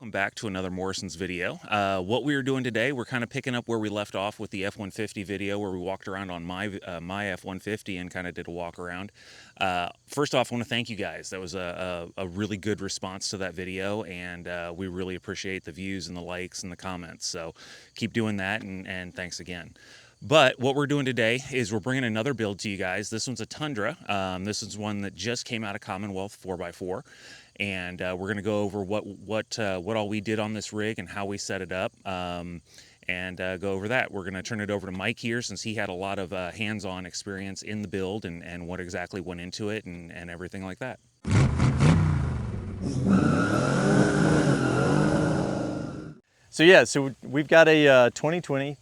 welcome back to another Morrison's video. What we are doing today, we're kind of picking up where we left off with the F-150 video, where we walked around on my F-150 and kind of did a walk around. First off, I want to thank you guys. That was a really good response to that video, and we really appreciate the views and the likes and the comments. So keep doing that, and thanks again. But what we're doing today is we're bringing another build to you guys. This one's a Tundra. This is one that just came out of Commonwealth 4x4. And we're going to go over what all we did on this rig and how we set it up, and go over that. We're going to turn it over to Mike here, since he had a lot of hands-on experience in the build and what exactly went into it and everything like that. So we've got a 2020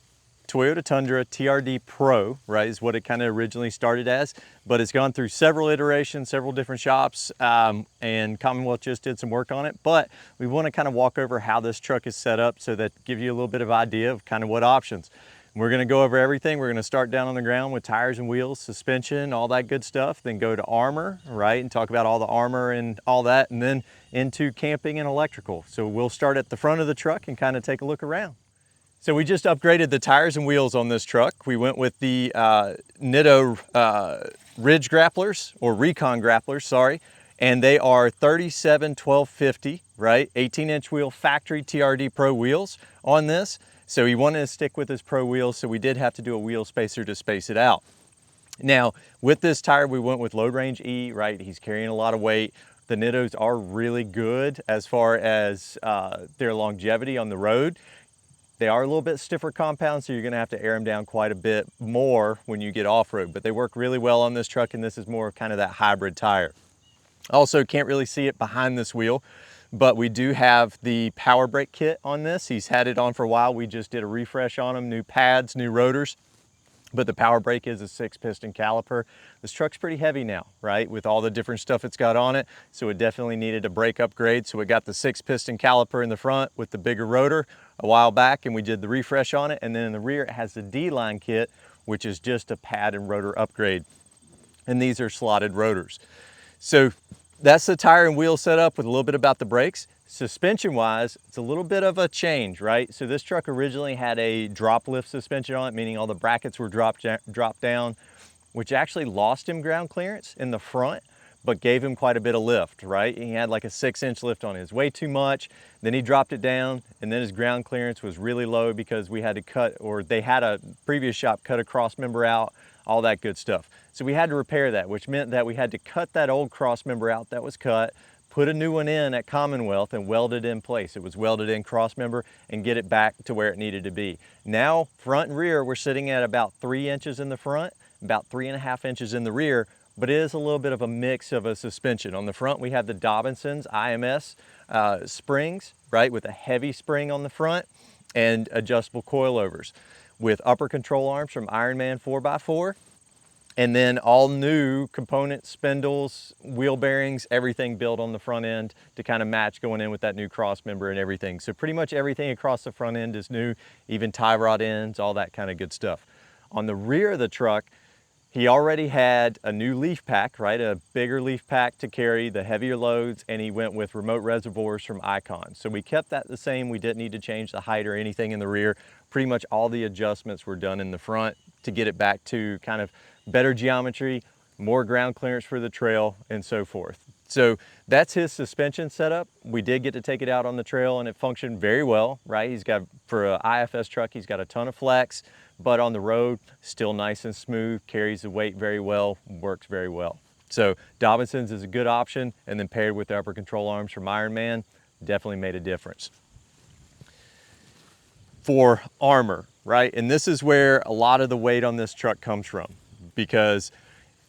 Toyota Tundra TRD Pro, right, is what it kind of originally started as, but it's gone through several iterations, several different shops, and Commonwealth just did some work on it. But we want to kind of walk over how this truck is set up so that give you a little bit of idea of kind of what options. We're going to go over everything. We're going to start down on the ground with tires and wheels, suspension, all that good stuff, then go to armor, right, and talk about all the armor and all that, and then into camping and electrical. So we'll start at the front of the truck and kind of take a look around. So we just upgraded the tires and wheels on this truck. We went with the Nitto Ridge grapplers, or Recon grapplers, sorry, and they are 37-12-50, right? 18-inch wheel factory TRD Pro wheels on this. So he wanted to stick with his Pro wheels, so we did have to do a wheel spacer to space it out. Now, with this tire, we went with load range E, right? He's carrying a lot of weight. The Nittos are really good as far as their longevity on the road. They are a little bit stiffer compound, so you're gonna have to air them down quite a bit more when you get off-road, but they work really well on this truck, and this is more of kind of that hybrid tire. Also, can't really see it behind this wheel, but we do have the power brake kit on this. He's had it on for a while. We just did a refresh on them, new pads, new rotors. But the power brake is a 6-piston caliper. This truck's pretty heavy now, right? With all the different stuff it's got on it. So it definitely needed a brake upgrade. So it got the 6-piston caliper in the front with the bigger rotor a while back, and we did the refresh on it. And then in the rear, it has the D-line kit, which is just a pad and rotor upgrade. And these are slotted rotors. So that's the tire and wheel setup with a little bit about the brakes. Suspension wise, it's a little bit of a change, right? So this truck originally had a drop lift suspension on it, meaning all the brackets were dropped down, which actually lost him ground clearance in the front, but gave him quite a bit of lift, right? He had like a 6-inch lift on it. It was way too much. Then he dropped it down, and then his ground clearance was really low because we had to cut, or they had a previous shop cut a cross member out, all that good stuff. So we had to repair that, which meant that we had to cut that old cross member out that was cut, put a new one in at Commonwealth and weld it in place. It was welded in cross member, and get it back to where it needed to be. Now, front and rear, we're sitting at about 3 inches in the front, about 3.5 inches in the rear, but it is a little bit of a mix of a suspension. On the front, we have the Dobinson's IMS springs, right, with a heavy spring on the front and adjustable coilovers with upper control arms from Ironman 4x4. And then all new components, spindles, wheel bearings, everything built on the front end to kind of match going in with that new cross member and everything. So pretty much everything across the front end is new, even tie rod ends, all that kind of good stuff. On the rear of the truck, he already had a new leaf pack, right? A bigger leaf pack to carry the heavier loads, and he went with remote reservoirs from Icon. So we kept that the same. We didn't need to change the height or anything in the rear. Pretty much all the adjustments were done in the front to get it back to kind of better geometry, more ground clearance for the trail, and so forth. So that's his suspension setup. We did get to take it out on the trail, and it functioned very well, right? He's got, for an IFS truck, he's got a ton of flex, but on the road, still nice and smooth, carries the weight very well, works very well. So Dobinson's is a good option, and then paired with the upper control arms from Ironman, definitely made a difference. For armor, right? And this is where a lot of the weight on this truck comes from, because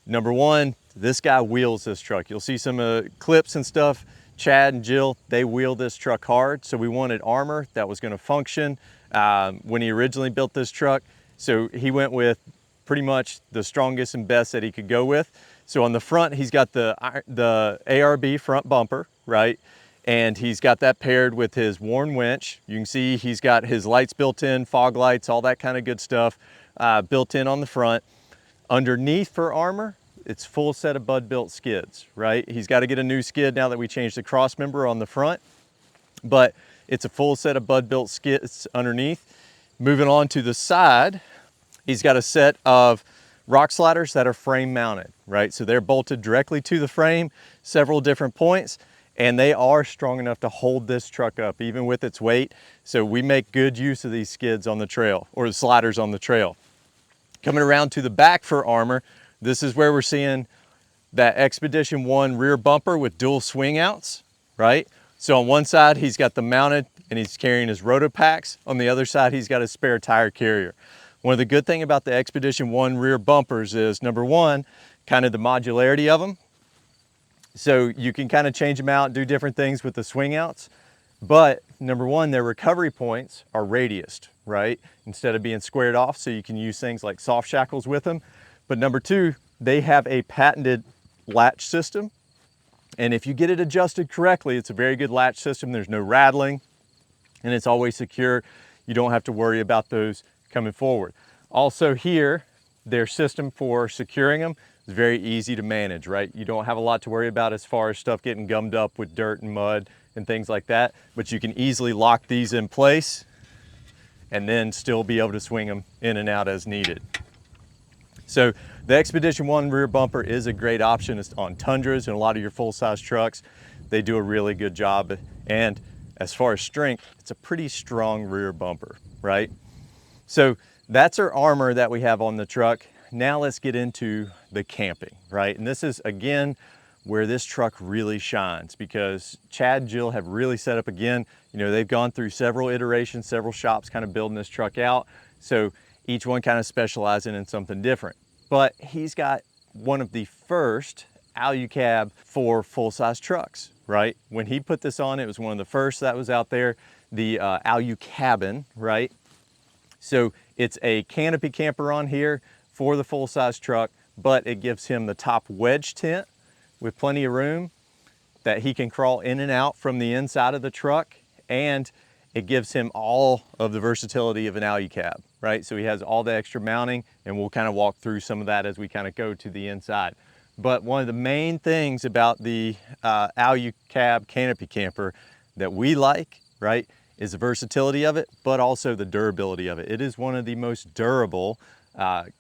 number one, this guy wheels this truck. You'll see some clips and stuff. Chad and Jill, they wheel this truck hard. So we wanted armor that was gonna function when he originally built this truck. So he went with pretty much the strongest and best that he could go with. So on the front, he's got the ARB front bumper, right? And he's got that paired with his Warn winch. You can see he's got his lights built in, fog lights, all that kind of good stuff built in on the front. Underneath for armor, it's full set of Bud-built skids, right? He's got to get a new skid now that we changed the cross member on the front, but It's a full set of bud-built skids underneath. Moving on to the side, he's got a set of rock sliders that are frame mounted, right? So they're bolted directly to the frame, several different points, and they are strong enough to hold this truck up, even with its weight. So we make good use of these skids on the trail, or the sliders on the trail. Coming around to the back for armor, this is where we're seeing that Expedition 1 rear bumper with dual swing outs, right? So on one side, he's got the mounted and he's carrying his roto packs. On the other side, he's got a spare tire carrier. One of the good things about the Expedition 1 rear bumpers is, number one, kind of the modularity of them. So you can kind of change them out, do different things with the swing outs. But number one, their recovery points are radiused, right? Instead of being squared off, so you can use things like soft shackles with them. But number two, they have a patented latch system. And if you get it adjusted correctly, it's a very good latch system. There's no rattling and it's always secure. You don't have to worry about those coming forward. Also here, their system for securing them is very easy to manage, right? You don't have a lot to worry about as far as stuff getting gummed up with dirt and mud and things like that, but you can easily lock these in place and then still be able to swing them in and out as needed. So the Expedition 1 rear bumper is a great option. It's on Tundras and a lot of your full-size trucks. They do a really good job. And as far as strength, it's a pretty strong rear bumper, right? So that's our armor that we have on the truck. Now let's get into the camping, right? And this is, again, where this truck really shines, because Chad and Jill have really set up, again, you know, they've gone through several iterations, several shops kind of building this truck out. So each one kind of specializing in something different. But he's got one of the first Alu-Cab for full-size trucks, right? When he put this on, it was one of the first that was out there, the Alu-Cabin, right? So it's a canopy camper on here for the full-size truck, but it gives him the top wedge tent with plenty of room that he can crawl in and out from the inside of the truck, and it gives him all of the versatility of an Alu-Cab, right? So he has all the extra mounting, and we'll kind of walk through some of that as we kind of go to the inside. But one of the main things about the Alu-Cab canopy camper that we like, right, is the versatility of it, but also the durability of it. It is one of the most durable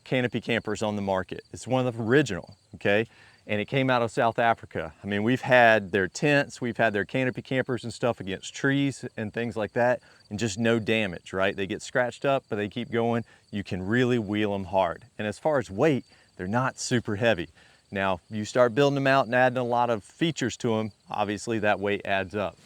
canopy campers on the market. It's one of the original, okay? And it came out of South Africa. I mean, we've had their tents, we've had their canopy campers and stuff against trees and things like that, and just no damage, right? They get scratched up, but they keep going. You can really wheel them hard. And as far as weight, they're not super heavy. Now, you start building them out and adding a lot of features to them, obviously that weight adds up.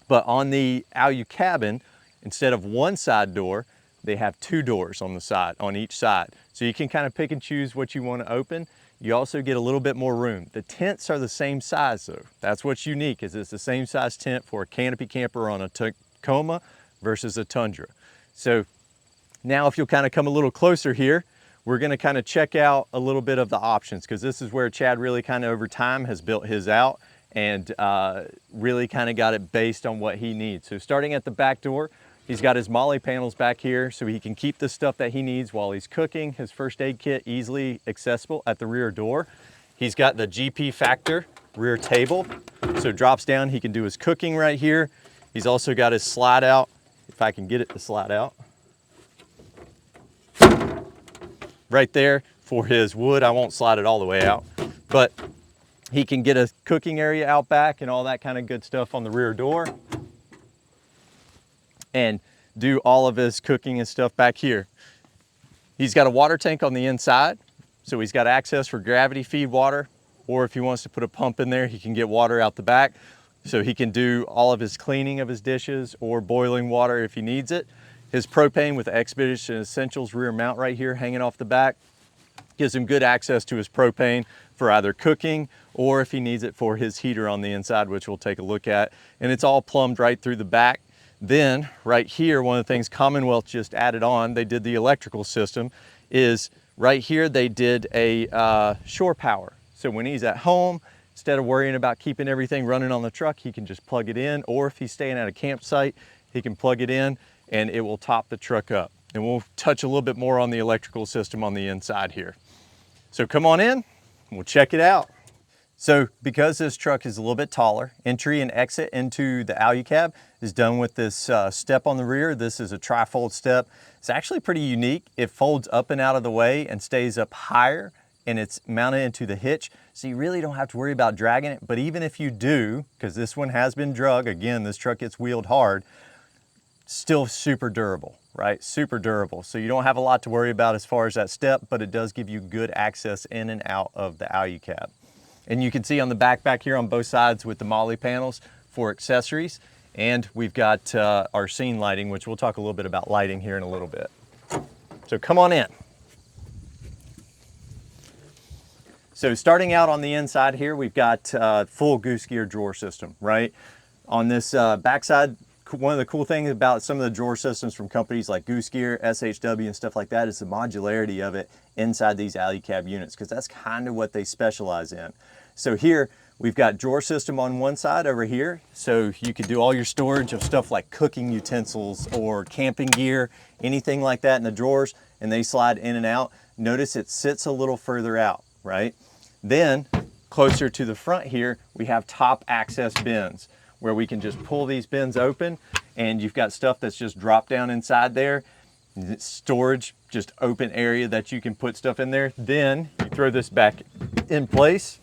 But on the Alu-Cabin, instead of one side door, they have two doors on the side, on each side. So you can kind of pick and choose what you want to open. You also get a little bit more room. The tents are the same size though. That's what's unique, is it's the same size tent for a canopy camper on a Tacoma versus a Tundra. So now if you'll kind of come a little closer here, we're gonna kind of check out a little bit of the options, because this is where Chad really kind of over time has built his out and really kind of got it based on what he needs. So starting at the back door, he's got his MOLLE panels back here so he can keep the stuff that he needs while he's cooking. His first aid kit easily accessible at the rear door. He's got the GP Factor rear table, so it drops down, he can do his cooking right here. He's also got his slide out, if I can get it to slide out. Right there for his wood. I won't slide it all the way out, but he can get a cooking area out back and all that kind of good stuff on the rear door, and do all of his cooking and stuff back here. He's got a water tank on the inside, so he's got access for gravity feed water, or if he wants to put a pump in there, he can get water out the back, so he can do all of his cleaning of his dishes or boiling water if he needs it. His propane with the Expedition Essentials rear mount right here hanging off the back gives him good access to his propane for either cooking or if he needs it for his heater on the inside, which we'll take a look at. And it's all plumbed right through the back. Then right here, one of the things Commonwealth just added on, they did the electrical system, is right here they did a shore power. So when he's at home, instead of worrying about keeping everything running on the truck, he can just plug it in, or if he's staying at a campsite, he can plug it in and it will top the truck up. And we'll touch a little bit more on the electrical system on the inside here. So come on in, we'll check it out. So because this truck is a little bit taller, entry and exit into the Alu-Cab is done with this step on the rear. This is a tri-fold step. It's actually pretty unique. It folds up and out of the way and stays up higher, and it's mounted into the hitch. So you really don't have to worry about dragging it. But even if you do, because this one has been drug, again, this truck gets wheeled hard, still super durable, right? Super durable. So you don't have a lot to worry about as far as that step, but it does give you good access in and out of the Alu-Cab. And you can see on the back here on both sides with the Molly panels for accessories. And we've got our scene lighting, which we'll talk a little bit about lighting here in a little bit. So come on in. So starting out on the inside here, we've got full goose gear drawer system, right? On this backside, one of the cool things about some of the drawer systems from companies like Goose Gear, SHW, and stuff like that is the modularity of it inside these Alu-Cab units, because that's kind of what they specialize in. So here, we've got drawer system on one side over here, so you could do all your storage of stuff like cooking utensils or camping gear, anything like that in the drawers, and they slide in and out. Notice it sits a little further out, right? Then, closer to the front here, we have top access bins, where we can just pull these bins open, and you've got stuff that's just dropped down inside there. Storage, just open area that you can put stuff in there. Then you throw this back in place,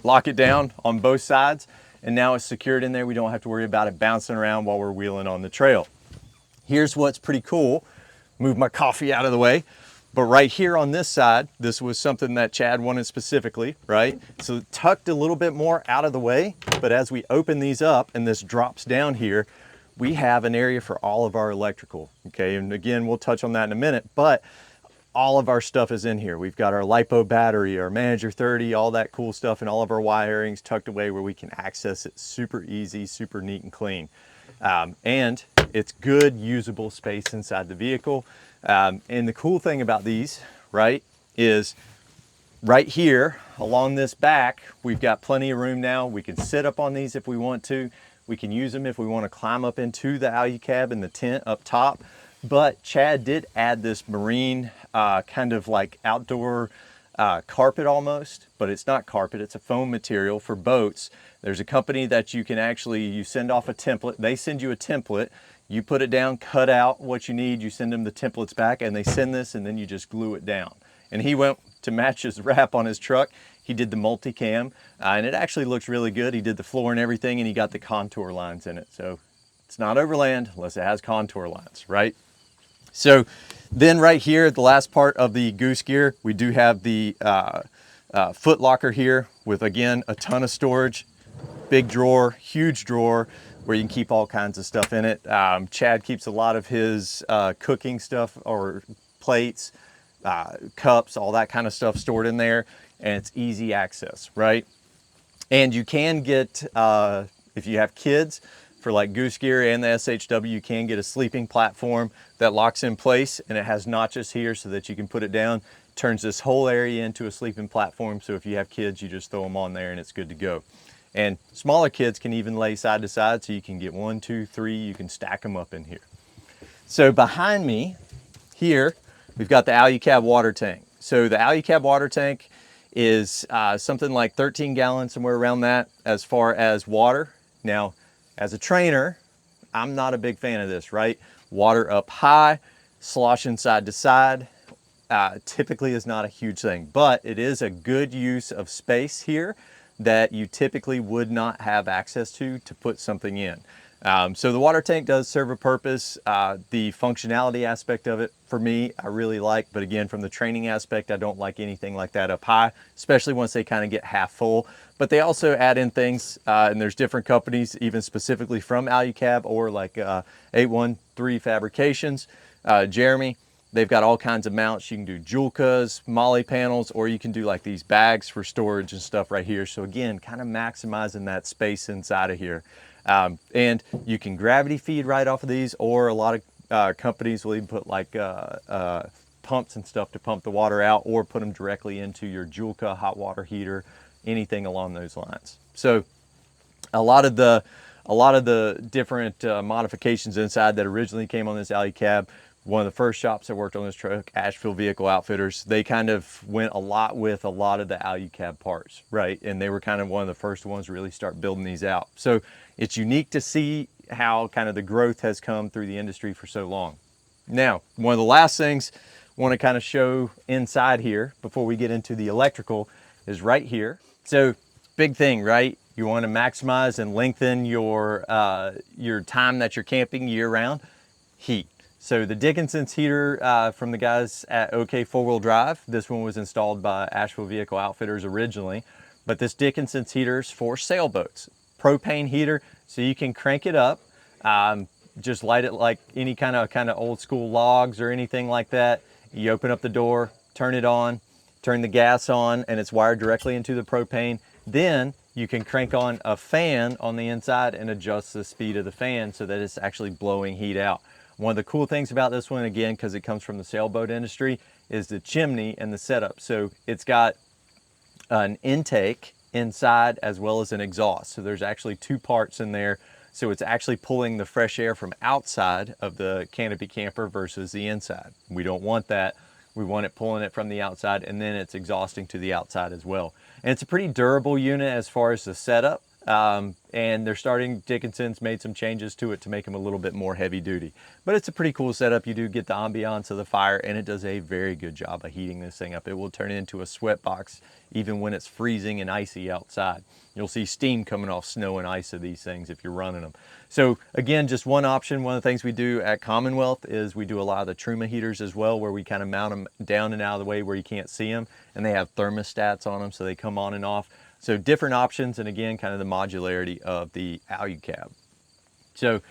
lock it down on both sides, and now it's secured in there. We don't have to worry about it bouncing around while we're wheeling on the trail. Here's what's pretty cool. Move my coffee out of the way. But right here on this side, this was something that Chad wanted specifically, right? So tucked a little bit more out of the way, but as we open these up and this drops down here, we have an area for all of our electrical, okay? And again, we'll touch on that in a minute, but all of our stuff is in here. We've got our LiPo battery, our Manager 30, all that cool stuff, and all of our wirings tucked away where we can access it super easy, super neat and clean. And it's good usable space inside the vehicle. And the cool thing about these, right, is right here along this back, we've got plenty of room now. We can sit up on these if we want to. We can use them if we want to climb up into the Alu-Cab and the tent up top. But Chad did add this marine kind of like outdoor carpet almost, but it's not carpet, it's a foam material for boats. There's a company that you can actually, you send off a template, they send you a template, you put it down, cut out what you need, you send them the templates back, and they send this, and then you just glue it down. And he went to match his wrap on his truck. He did the multicam, and it actually looks really good. He did the floor and everything, and he got the contour lines in it. So it's not Overland unless it has contour lines, right? So then right here, the last part of the goose gear, we do have the foot locker here with, again, a ton of storage, big drawer, huge drawer, where you can keep all kinds of stuff in it. Chad keeps a lot of his cooking stuff or plates, cups, all that kind of stuff stored in there, and it's easy access, right? And you can get, if you have kids, for like Goose Gear and the SHW, you can get a sleeping platform that locks in place, and it has notches here so that you can put it down. Turns this whole area into a sleeping platform, so if you have kids, you just throw them on there and it's good to go. And smaller kids can even lay side to side, so you can get 1, 2, 3, you can stack them up in here. So behind me here, we've got the Alu-Cab water tank. So the Alu-Cab water tank is something like 13 gallons, somewhere around that, as far as water. Now, as a trainer, I'm not a big fan of this, right? Water up high, sloshing side to side, typically is not a huge thing, but it is a good use of space here that you typically would not have access to put something in. So the water tank does serve a purpose. The functionality aspect of it, for me, I really like, but again, from the training aspect, I don't like anything like that up high, especially once they kind of get half full. But they also add in things, and there's different companies, even specifically from Alu-Cab or like 813 Fabrications, Jeremy. They've got all kinds of mounts. You can do Julkas, Molly panels, or you can do like these bags for storage and stuff right here. So again, kind of maximizing that space inside of here. And you can gravity feed right off of these, or a lot of companies will even put like pumps and stuff to pump the water out, or put them directly into your Julka hot water heater, anything along those lines. So a lot of the different modifications inside that originally came on this Alu-Cab one of the first shops that worked on this truck, Asheville Vehicle Outfitters, they kind of went a lot with a lot of the Alu-Cab parts, right? And they were kind of one of the first ones to really start building these out. So it's unique to see how kind of the growth has come through the industry for so long. Now, one of the last things I want to kind of show inside here before we get into the electrical is right here. So big thing, right? You want to maximize and lengthen your time that you're camping year round. Heat. So the Dickinson's heater from the guys at OK Four-Wheel Drive, this one was installed by Asheville Vehicle Outfitters originally, but this Dickinson's heater is for sailboats. Propane heater, so you can crank it up, just light it like any kind of old school logs or anything like that. You open up the door, turn it on, turn the gas on, and it's wired directly into the propane. Then you can crank on a fan on the inside and adjust the speed of the fan so that it's actually blowing heat out. One of the cool things about this one, again, because it comes from the sailboat industry, is the chimney and the setup. So it's got an intake inside as well as an exhaust. So there's actually two parts in there. So it's actually pulling the fresh air from outside of the canopy camper versus the inside. We don't want that. We want it pulling it from the outside, and then it's exhausting to the outside as well. And it's a pretty durable unit as far as the setup. And Dickinson's made some changes to it to make them a little bit more heavy duty. But it's a pretty cool setup. You do get the ambiance of the fire, and it does a very good job of heating this thing up. It will turn it into a sweat box even when it's freezing and icy outside. You'll see steam coming off snow and ice of these things if you're running them. So again, just one option. One of the things we do at Commonwealth is we do a lot of the Truma heaters as well, where we kind of mount them down and out of the way where you can't see them, and they have thermostats on them so they come on and off. So different options, and again, kind of the modularity of the Alu-Cab. So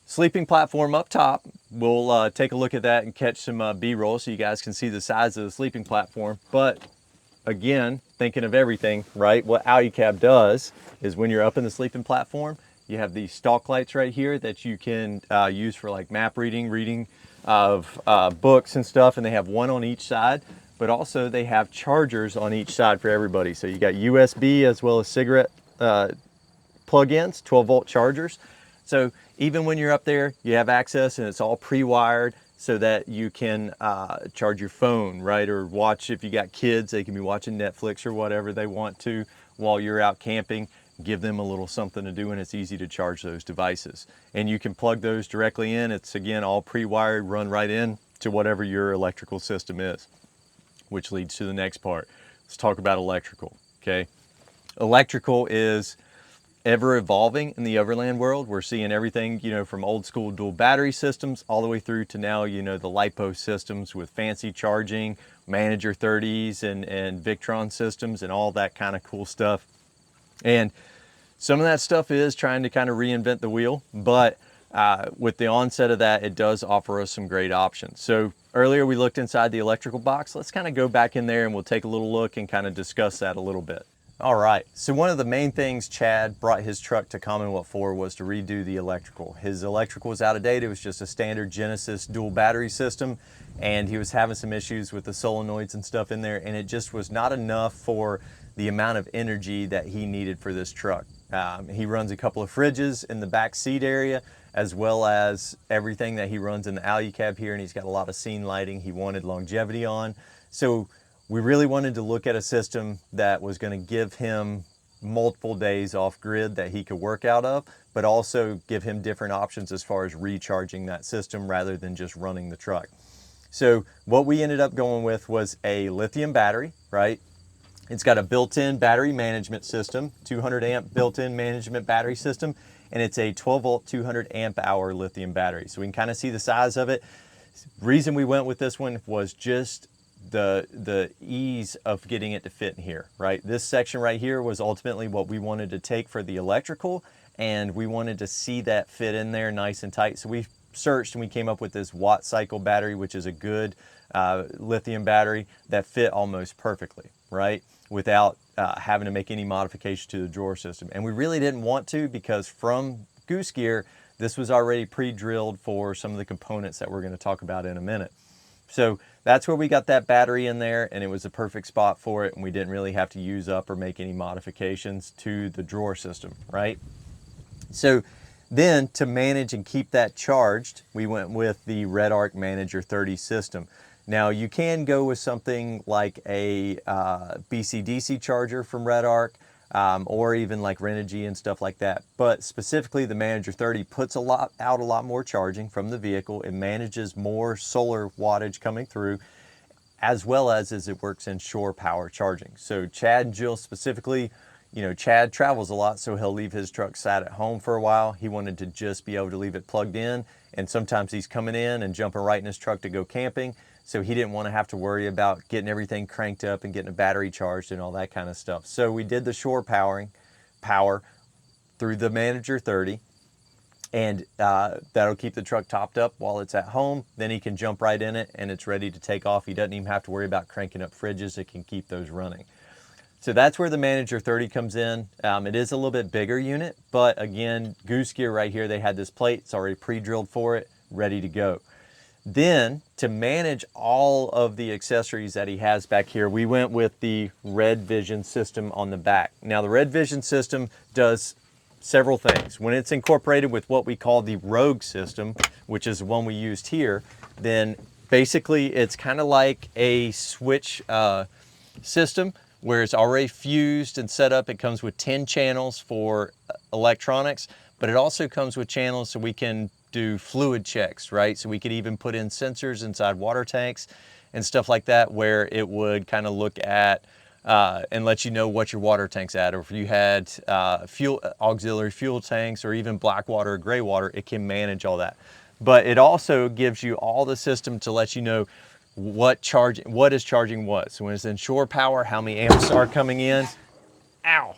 sleeping platform up top, we'll take a look at that and catch some B-roll so you guys can see the size of the sleeping platform. But again, thinking of everything, right? What Alu-Cab does is when you're up in the sleeping platform, you have these stalk lights right here that you can use for like map reading of books and stuff, and they have one on each side. But also they have chargers on each side for everybody. So you got USB as well as cigarette plug-ins, 12-volt chargers. So even when you're up there, you have access, and it's all pre-wired so that you can charge your phone, right? Or watch, if you got kids, they can be watching Netflix or whatever they want to while you're out camping. Give them a little something to do, and it's easy to charge those devices. And you can plug those directly in. It's, again, all pre-wired, run right in to whatever your electrical system is. Which leads to the next part. Let's talk about electrical, okay? Electrical is ever evolving in the overland world. We're seeing everything, from old school dual battery systems all the way through to now, the LiPo systems with fancy charging, Manager 30s and Victron systems and all that kind of cool stuff. And some of that stuff is trying to kind of reinvent the wheel, but with the onset of that, it does offer us some great options. So earlier we looked inside the electrical box. Let's kind of go back in there and we'll take a little look and kind of discuss that a little bit. All right, so one of the main things Chad brought his truck to Commonwealth for was to redo the electrical. His electrical was out of date. It was just a standard Genesis dual battery system, and he was having some issues with the solenoids and stuff in there, and it just was not enough for the amount of energy that he needed for this truck. He runs a couple of fridges in the back seat area, as well as everything that he runs in the Alu-Cab here, and he's got a lot of scene lighting he wanted longevity on. So we really wanted to look at a system that was going to give him multiple days off grid that he could work out of, but also give him different options as far as recharging that system rather than just running the truck. So what we ended up going with was a lithium battery, right? It's got a built-in battery management system, 200 amp built-in management battery system, and it's a 12 volt 200 amp hour lithium battery. So we can kind of see the size of it. Reason we went with this one was just the ease of getting it to fit in here, right? This section right here was ultimately what we wanted to take for the electrical, and we wanted to see that fit in there nice and tight. So we searched and we came up with this watt cycle battery, which is a good lithium battery that fit almost perfectly, right? Without having to make any modification to the drawer system. And we really didn't want to, because from Goose Gear, this was already pre-drilled for some of the components that we're going to talk about in a minute. So that's where we got that battery in there, and it was a perfect spot for it, and we didn't really have to use up or make any modifications to the drawer system, right? So Then to manage and keep that charged, we went with the Red Arc Manager 30 system. Now you can go with something like a BC-DC charger from Red Arc, or even like Renogy and stuff like that. But specifically the Manager 30 puts out a lot more charging from the vehicle. It manages more solar wattage coming through, as well as it works in shore power charging. So Chad and Jill specifically, you know, Chad travels a lot, so he'll leave his truck sat at home for a while. He wanted to just be able to leave it plugged in, and sometimes he's coming in and jumping right in his truck to go camping, so he didn't want to have to worry about getting everything cranked up and getting a battery charged and all that kind of stuff. So we did the shore power through the Manager 30, and that'll keep the truck topped up while it's at home. Then he can jump right in it and it's ready to take off. He doesn't even have to worry about cranking up fridges. It can keep those running. So that's where the Manager 30 comes in. It is a little bit bigger unit, but again, Goose Gear right here, they had this plate, it's already pre-drilled for it, ready to go. Then to manage all of the accessories that he has back here, we went with the Red Vision system on the back. Now the Red Vision system does several things. When it's incorporated with what we call the Rogue system, which is the one we used here, then basically it's kind of like a switch system where it's already fused and set up. It comes with 10 channels for electronics, but it also comes with channels so we can do fluid checks, right? So we could even put in sensors inside water tanks and stuff like that, where it would kind of look at and let you know what your water tank's at, or if you had auxiliary fuel tanks, or even black water or gray water, it can manage all that. But it also gives you all the system to let you know what is charging what. So when it's in shore power, how many amps are coming in. Ow!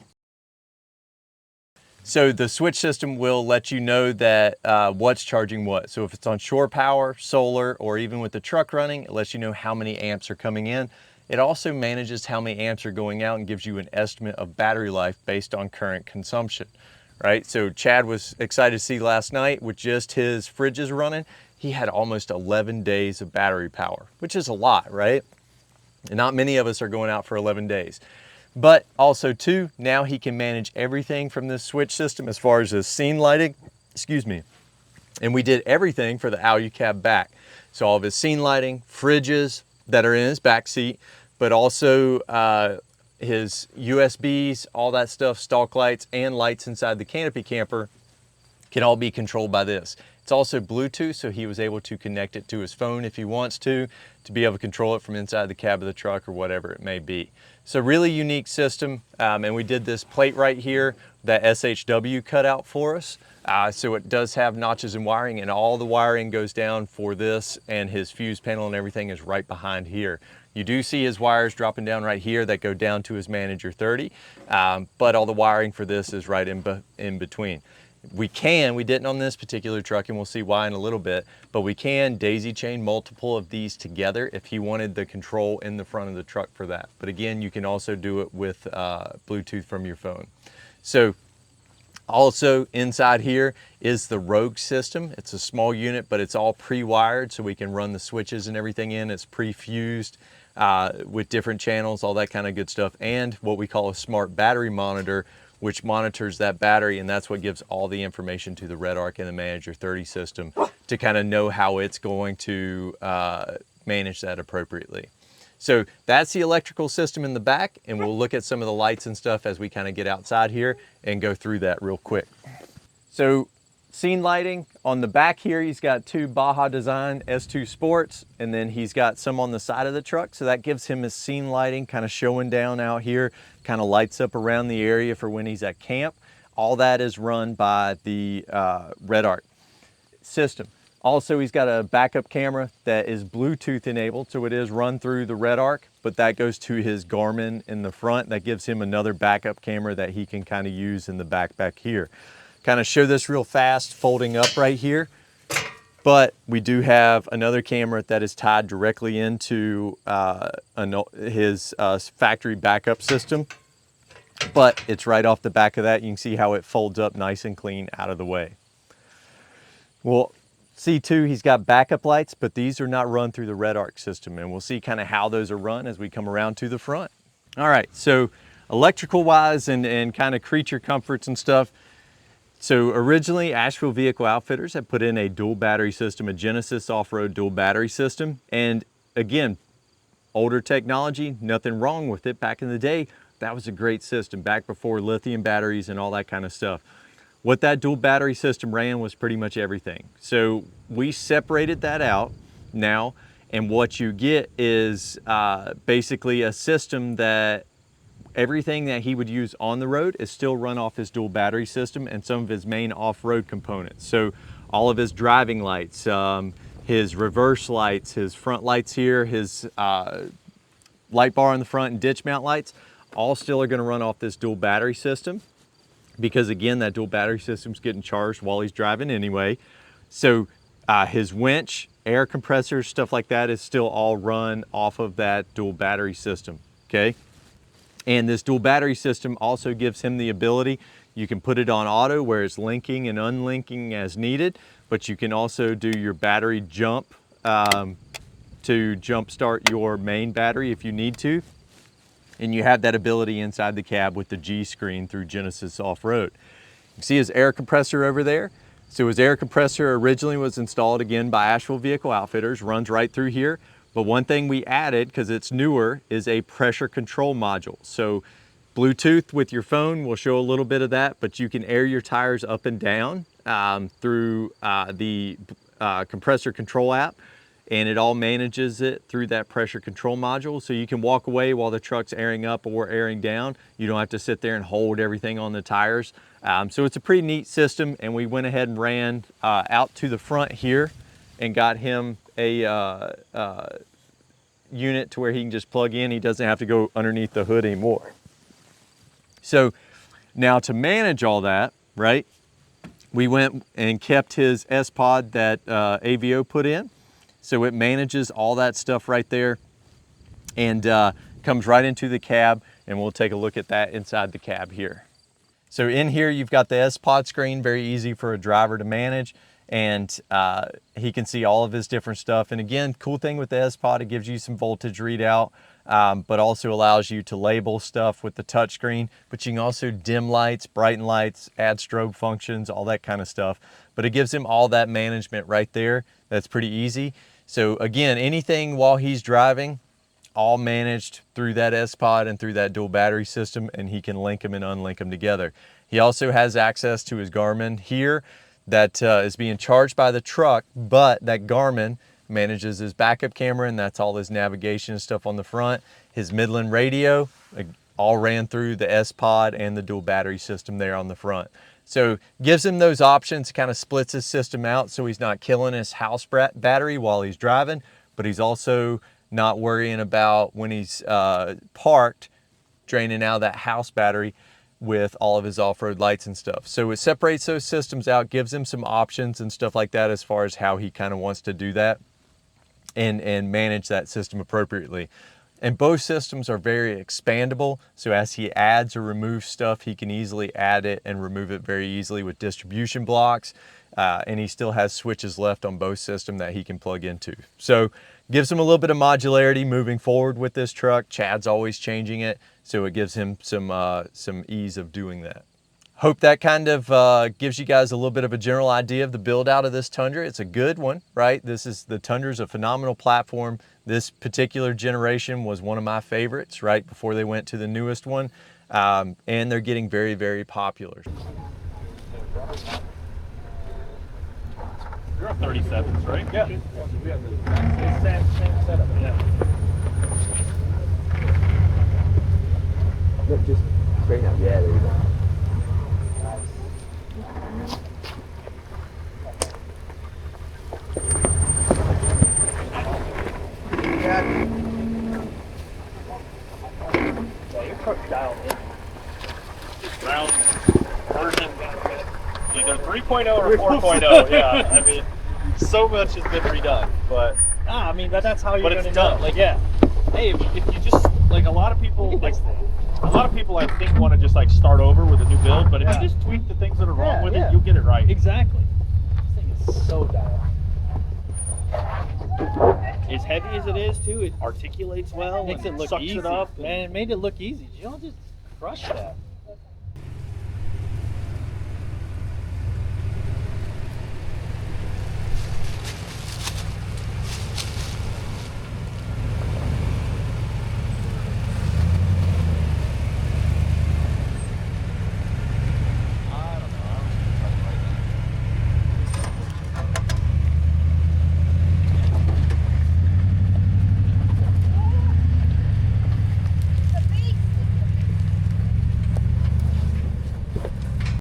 So the switch system will let you know that what's charging what. So if it's on shore power, solar, or even with the truck running, it lets you know how many amps are coming in. It also manages how many amps are going out and gives you an estimate of battery life based on current consumption, right? So Chad was excited to see last night with just his fridges running, he had almost 11 days of battery power, which is a lot, right? And not many of us are going out for 11 days. But also too, now he can manage everything from this switch system as far as his scene lighting, excuse me. And we did everything for the Alu-Cab back. So all of his scene lighting, fridges that are in his back seat, but also his USBs, all that stuff, stalk lights and lights inside the canopy camper can all be controlled by this. It's also Bluetooth, so he was able to connect it to his phone if he wants to be able to control it from inside the cab of the truck or whatever it may be. So really unique system, and we did this plate right here that SHW cut out for us. So it does have notches and wiring, and all the wiring goes down for this, and his fuse panel and everything is right behind here. You do see his wires dropping down right here that go down to his Manager 30, but all the wiring for this is right in between. We didn't on this particular truck, and we'll see why in a little bit, but we can daisy chain multiple of these together if he wanted the control in the front of the truck for that. But again, you can also do it with Bluetooth from your phone. So also inside here is the Rogue system. It's a small unit, but it's all pre-wired, so we can run the switches and everything in. It's pre-fused with different channels, all that kind of good stuff, and what we call a smart battery monitor, which monitors that battery, and that's what gives all the information to the Red Arc and the Manager 30 system to kind of know how it's going to manage that appropriately. So that's the electrical system in the back, and we'll look at some of the lights and stuff as we kind of get outside here and go through that real quick. So scene lighting on the back here, he's got two Baja Design S2 Sports, and then he's got some on the side of the truck. So that gives him his scene lighting kind of showing down out here, kind of lights up around the area for when he's at camp. All that is run by the Red Arc system. Also, he's got a backup camera that is Bluetooth enabled, so it is run through the Red Arc, but that goes to his Garmin in the front. That gives him another backup camera that he can kind of use in the back here. Kind of show this real fast, folding up right here. But we do have another camera that is tied directly into his factory backup system. But it's right off the back of that. You can see how it folds up nice and clean out of the way. Well, see too, he's got backup lights, but these are not run through the Red Arc system. And we'll see kind of how those are run as we come around to the front. All right, so electrical wise and kind of creature comforts and stuff, So originally, Asheville Vehicle Outfitters had put in a dual battery system, a Genesis off-road dual battery system. And again, older technology, nothing wrong with it. Back in the day, that was a great system, back before lithium batteries and all that kind of stuff. What that dual battery system ran was pretty much everything. So we separated that out now, and what you get is basically a system that everything that he would use on the road is still run off his dual battery system and some of his main off-road components. So all of his driving lights, his reverse lights, his front lights here, his light bar in the front and ditch mount lights, all still are gonna run off this dual battery system, because again, that dual battery system's getting charged while he's driving anyway. So his winch, air compressors, stuff like that is still all run off of that dual battery system, okay? And this dual battery system also gives him the ability, you can put it on auto where it's linking and unlinking as needed, but you can also do your battery jump to jump start your main battery if you need to. And you have that ability inside the cab with the G screen through Genesis Off-Road. You see his air compressor over there? So his air compressor originally was installed again by Asheville Vehicle Outfitters, runs right through here. But one thing we added, because it's newer, is a pressure control module. So Bluetooth with your phone will show a little bit of that, but you can air your tires up and down through the compressor control app, and it all manages it through that pressure control module. So you can walk away while the truck's airing up or airing down. You don't have to sit there and hold everything on the tires. So it's a pretty neat system, and we went ahead and ran out to the front here and got him a unit to where he can just plug in. He doesn't have to go underneath the hood anymore. So now to manage all that, right, we went and kept his S-Pod that AVO put in. So it manages all that stuff right there, and comes right into the cab, and we'll take a look at that inside the cab here. So in here, you've got the S-Pod screen, very easy for a driver to manage, and he can see all of his different stuff. And again, cool thing with the S-Pod, it gives you some voltage readout, but also allows you to label stuff with the touchscreen. But you can also dim lights, brighten lights, add strobe functions, all that kind of stuff. But it gives him all that management right there. That's pretty easy. So again, anything while he's driving, all managed through that S-Pod and through that dual battery system, and he can link them and unlink them together. He also has access to his Garmin here that is being charged by the truck, but that Garmin manages his backup camera, and that's all his navigation and stuff on the front. His Midland radio, all ran through the S-Pod and the dual battery system there on the front. So gives him those options, kind of splits his system out so he's not killing his house battery while he's driving, but he's also not worrying about when he's parked, draining out that house battery with all of his off-road lights and stuff. So it separates those systems out, gives him some options and stuff like that as far as how he kind of wants to do that and manage that system appropriately. And both systems are very expandable, so as he adds or removes stuff, he can easily add it and remove it very easily with distribution blocks, and he still has switches left on both systems that he can plug into. So gives him a little bit of modularity moving forward with this truck. Chad's always changing it, so it gives him some ease of doing that. Hope that kind of gives you guys a little bit of a general idea of the build out of this Tundra. It's a good one, right? The Tundra's a phenomenal platform. This particular generation was one of my favorites, right before they went to the newest one. And they're getting very, very popular. You're on 37s, right? Yeah. Same setup, yeah. Look, just straight up. Yeah, there you go. Yeah, your truck's dialed in. Round version. Either 3.0 or 4.0. Yeah, I mean, so much has been redone, but I mean, that's how you're gonna done. know. Like, yeah. Hey, if you just like a lot of people, I think want to just like start over with a new build, but if you just tweak the things that are wrong with it, you'll get it right. Exactly. This thing is so dialed. As heavy as it is, too, it articulates well. Makes and it look sucks easy. it up. Man, it made it look easy. You don't just crush that.